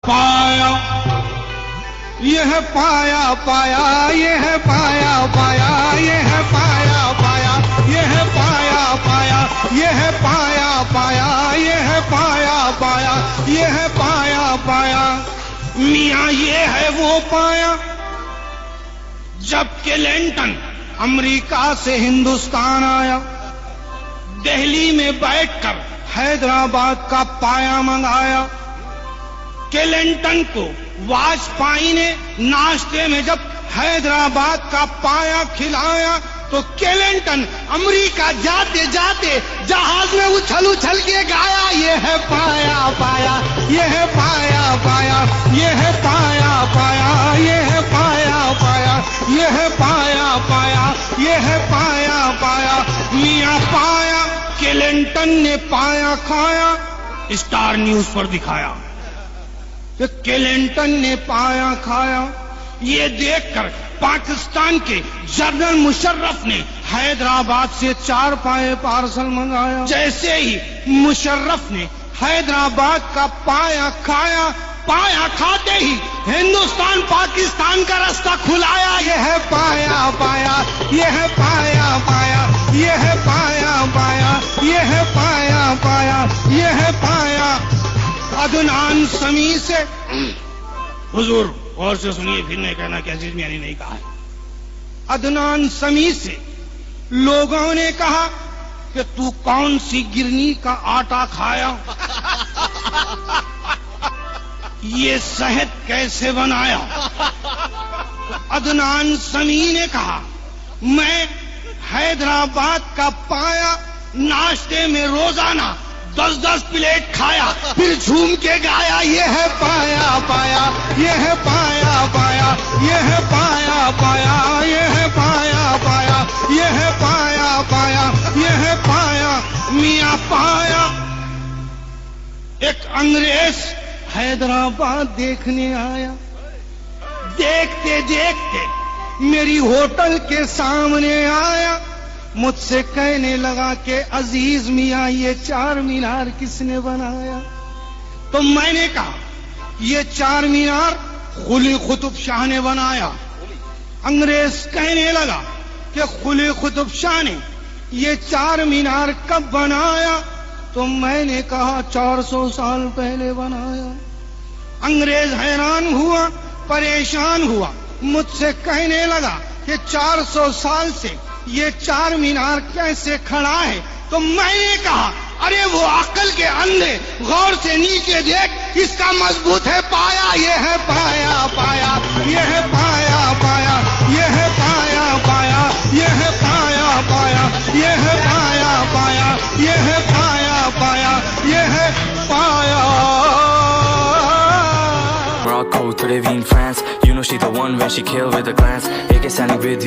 پایا یہ ہے پایا پایا یہ ہے پایا پایا یہ ہے پایا پایا یہ ہے پایا پایا یہ ہے پایا پایا یہ ہے پایا پایا یہ ہے پایا پایا میاں یہ ہے وہ پایا جب کلنٹن امریکہ سے ہندوستان آیا دہلی میں بیٹھ کر حیدرآباد کا پایا منگایا کلنٹن کو واجپئی نے ناشتے میں جب حیدرآباد کا پایا کھلایا تو کلنٹن امریکہ جاتے جاتے جہاز میں اچھل اچھل کے گایا یہ ہے پایا پایا یہ ہے پایا پایا یہ ہے پایا پایا یہ ہے پایا پایا یہ ہے پایا پایا یہ ہے پایا پایا میاں پایا کلنٹن نے پایا کھایا اسٹار نیوز پر دکھایا کہ کلنٹن نے پایا کھایا یہ دیکھ کر پاکستان کے جنرل مشرف نے حیدرآباد سے 4 پائے پارسل منگایا جیسے ہی مشرف نے حیدرآباد کا پایا کھایا پایا کھاتے ہی ہندوستان پاکستان کا راستہ کھلایا یہ ہے پایا پایا یہ ہے پایا پایا یہ ہے پایا پایا یہ ہے پایا پایا یہ ہے پایا عدنان سمیع سے حضور غور سے سنیے پھر نہیں کہنا کہ عزیز میاں نے نہیں کہا ہے عدنان سمیع سے لوگوں نے کہا کہ تو کون سی گرنی کا آٹا کھایا یہ صحت کیسے بنایا عدنان سمیع نے کہا میں حیدرآباد کا پایا ناشتے میں روزانہ 10 پلیٹ کھایا پھر جھوم کے گایا یہ ہے پایا پایا یہ ہے پایا پایا یہ ہے پایا پایا یہ ہے پایا پایا یہ ہے پایا پایا یہ ہے پایا میاں پایا ایک انگریز حیدرآباد دیکھنے آیا دیکھتے دیکھتے میری ہوٹل کے سامنے آیا مجھ سے کہنے لگا کہ عزیز میاں یہ 4 مینار کس نے بنایا تو میں نے کہا یہ 4 مینار قلی قطب شاہ نے بنایا انگریز کہنے لگا کہ قلی قطب شاہ نے یہ 4 مینار کب بنایا تو میں نے کہا 400 سال پہلے بنایا انگریز حیران ہوا پریشان ہوا مجھ سے کہنے لگا کہ 400 سال سے یہ 4 مینار کیسے کھڑا ہے تو میں نے کہا ارے وہ عقل کے اندھے غور سے نیچے دیکھ اس کا مضبوط ہے پایا یہ ہے پایا پایا یہ ہے پایا پایا یہ ہے پایا پایا یہ ہے پایا پایا یہ ہے پایا پایا یہ ہے پایا پایا یہ ہے پایا. Morocco to live in France, you know she the one when she kill with a glance. AK standing with you.